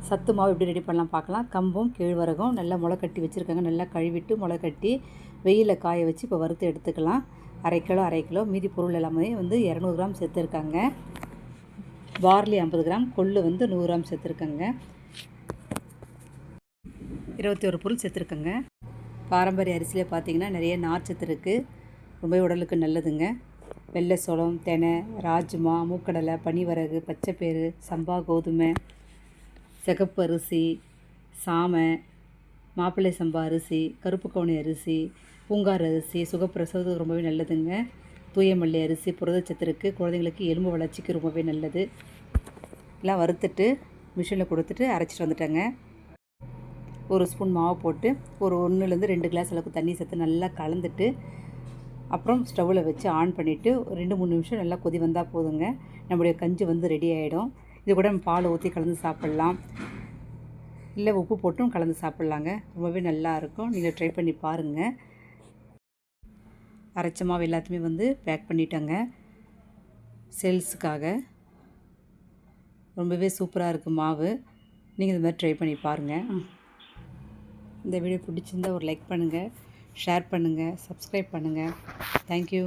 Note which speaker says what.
Speaker 1: சத்து மாவு எப்படி ரெடி பண்ணலாம் பார்க்கலாம். கம்பும் கேழ்வரகும் நல்லா முளை கட்டி வச்சுருக்காங்க. நல்லா கழுவிட்டு முளை கட்டி வெயிலில் காய வச்சு இப்போ வறுத்து எடுத்துக்கலாம். அரை கிலோ மீதி பொருள் எல்லாமே வந்து 200 கிராம் சேர்த்துருக்காங்க. பார்லி 50 கிராம், கொள்ளு வந்து 100 கிராம் சேர்த்துருக்காங்க. 21 பொருள் சேர்த்துருக்கங்க. பாரம்பரிய அரிசியில் பார்த்திங்கன்னா நிறைய நார்ச்சத்து இருக்குது. ரொம்ப உடலுக்கு நல்லதுங்க. வெள்ளை சோளம், தெனை, ராஜ்மா, மூக்கடலை, பனிவரகு, பச்சைப்பயிறு, சம்பா கோதுமை, சிகப்பு அரிசி, சாமை, மாப்பிள்ளை சம்பா அரிசி, கருப்பு கவுனி அரிசி, பூங்கார் அரிசி சுகப்பிரசவத்துக்கு ரொம்பவே நல்லதுங்க. தூயமல்லி அரிசி புரதச்சத்து இருக்குது. குழந்தைங்களுக்கு எலும்பு வளர்ச்சிக்கு ரொம்பவே நல்லது. எல்லாம் வறுத்துட்டு மிஷினில் கொடுத்துட்டு அரைச்சிட்டு வந்துட்டேங்க. 1 ஸ்பூன் மாவு போட்டு ஒரு 1லேருந்து 2 கிளாஸ் அளவுக்கு தண்ணி சேர்த்து நல்லா கலந்துட்டு அப்புறம் ஸ்டவ்வில் வச்சு ஆன் பண்ணிவிட்டு 2-3 நிமிஷம் நல்லா கொதி வந்தால் போதுங்க. நம்முடைய கஞ்சி வந்து ரெடி ஆகிடும். இது கூட நம்ம பால் ஊற்றி கலந்து சாப்பிட்லாம், இல்லை உப்பு போட்டும் கலந்து சாப்பிட்லாங்க. ரொம்பவே நல்லாயிருக்கும். நீங்கள் ட்ரை பண்ணி பாருங்கள். அரைச்ச மாவு எல்லாத்தையுமே வந்து பேக் பண்ணிட்டேங்க சேல்ஸுக்காக. ரொம்பவே சூப்பராக இருக்குது மாவு. நீங்கள் இது மாதிரி ட்ரை பண்ணி பாருங்கள். இந்த வீடியோ பிடிச்சிருந்தால் ஒரு லைக் பண்ணுங்கள், ஷேர் பண்ணுங்கள், சப்ஸ்கிரைப் பண்ணுங்கள். தேங்க்யூ.